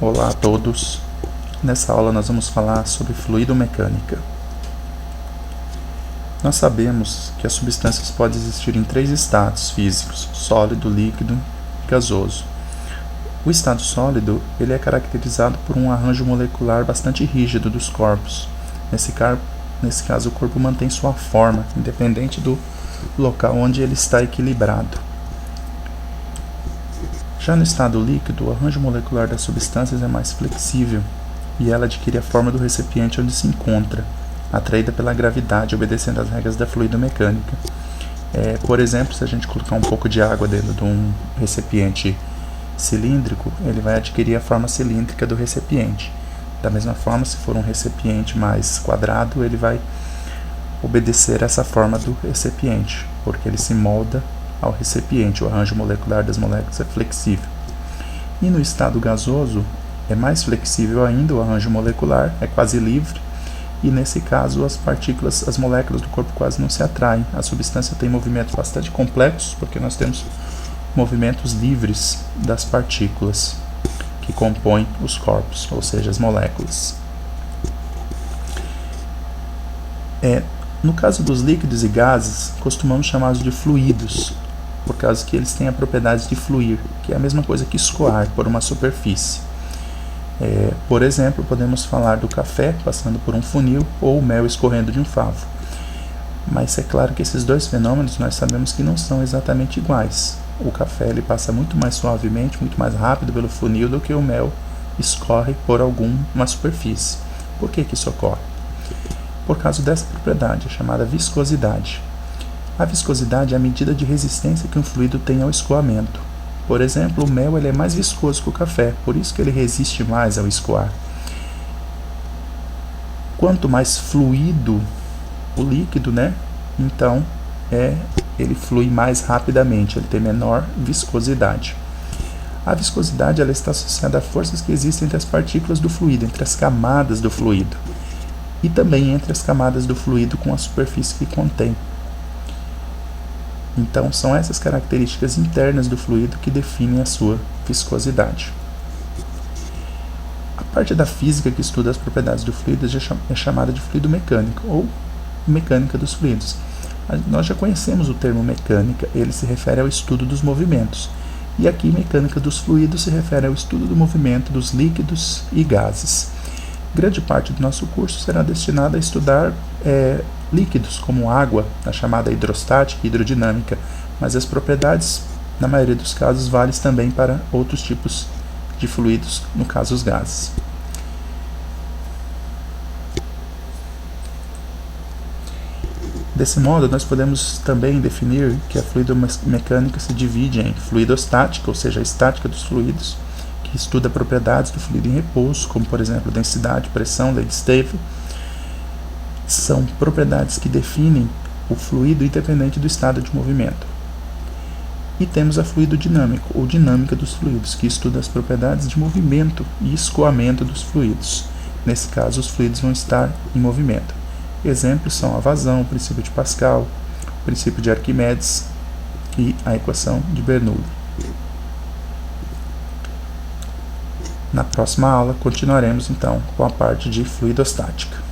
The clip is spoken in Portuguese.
Olá a todos. Nessa aula nós vamos falar sobre fluidomecânica. Nós sabemos que as substâncias podem existir em 3 estados físicos: sólido, líquido e gasoso. O estado sólido ele é caracterizado por um arranjo molecular bastante rígido dos corpos. Nesse caso, o corpo mantém sua forma, independente do local onde ele está equilibrado. Já no estado líquido, o arranjo molecular das substâncias é mais flexível e ela adquire a forma do recipiente onde se encontra, atraída pela gravidade, obedecendo às regras da fluidomecânica. Por exemplo, se a gente colocar um pouco de água dentro de um recipiente cilíndrico, ele vai adquirir a forma cilíndrica do recipiente. Da mesma forma, se for um recipiente mais quadrado, ele vai obedecer essa forma do recipiente, porque ele se molda ao recipiente. O arranjo molecular das moléculas é flexível. E no estado gasoso é mais flexível ainda, o arranjo molecular é quase livre, e nesse caso as moléculas do corpo quase não se atraem. A substância tem movimentos bastante complexos, porque nós temos movimentos livres das partículas que compõem os corpos, ou seja, as moléculas. No caso dos líquidos e gases, costumamos chamá-los de fluidos, por causa que eles têm a propriedade de fluir, que é a mesma coisa que escoar por uma superfície. Por exemplo, podemos falar do café passando por um funil ou o mel escorrendo de um favo. Mas é claro que esses dois fenômenos nós sabemos que não são exatamente iguais. O café ele passa muito mais suavemente, muito mais rápido pelo funil do que o mel escorre por alguma superfície. Por que isso ocorre? Por causa dessa propriedade, chamada viscosidade. A viscosidade é a medida de resistência que um fluido tem ao escoamento. Por exemplo, o mel ele é mais viscoso que o café, por isso que ele resiste mais ao escoar. Quanto mais fluido o líquido, então ele flui mais rapidamente, ele tem menor viscosidade. A viscosidade ela está associada a forças que existem entre as partículas do fluido, entre as camadas do fluido, e também entre as camadas do fluido com a superfície que contém. Então, são essas características internas do fluido que definem a sua viscosidade. A parte da física que estuda as propriedades do fluido é chamada de fluidomecânica, ou mecânica dos fluidos. Nós já conhecemos o termo mecânica, ele se refere ao estudo dos movimentos. E aqui, mecânica dos fluidos se refere ao estudo do movimento dos líquidos e gases. Grande parte do nosso curso será destinada a estudar líquidos, como água, a chamada hidrostática e hidrodinâmica, mas as propriedades, na maioria dos casos, valem também para outros tipos de fluidos, no caso os gases. Desse modo, nós podemos também definir que a fluidomecânica se divide em fluidostática, ou seja, a estática dos fluidos, que estuda propriedades do fluido em repouso, como por exemplo densidade, pressão, lei de Stefan. São propriedades que definem o fluido independente do estado de movimento. E temos a fluidodinâmica, ou dinâmica dos fluidos, que estuda as propriedades de movimento e escoamento dos fluidos. Nesse caso, os fluidos vão estar em movimento. Exemplos são a vazão, o princípio de Pascal, o princípio de Arquimedes e a equação de Bernoulli. Na próxima aula, continuaremos então com a parte de fluidostática.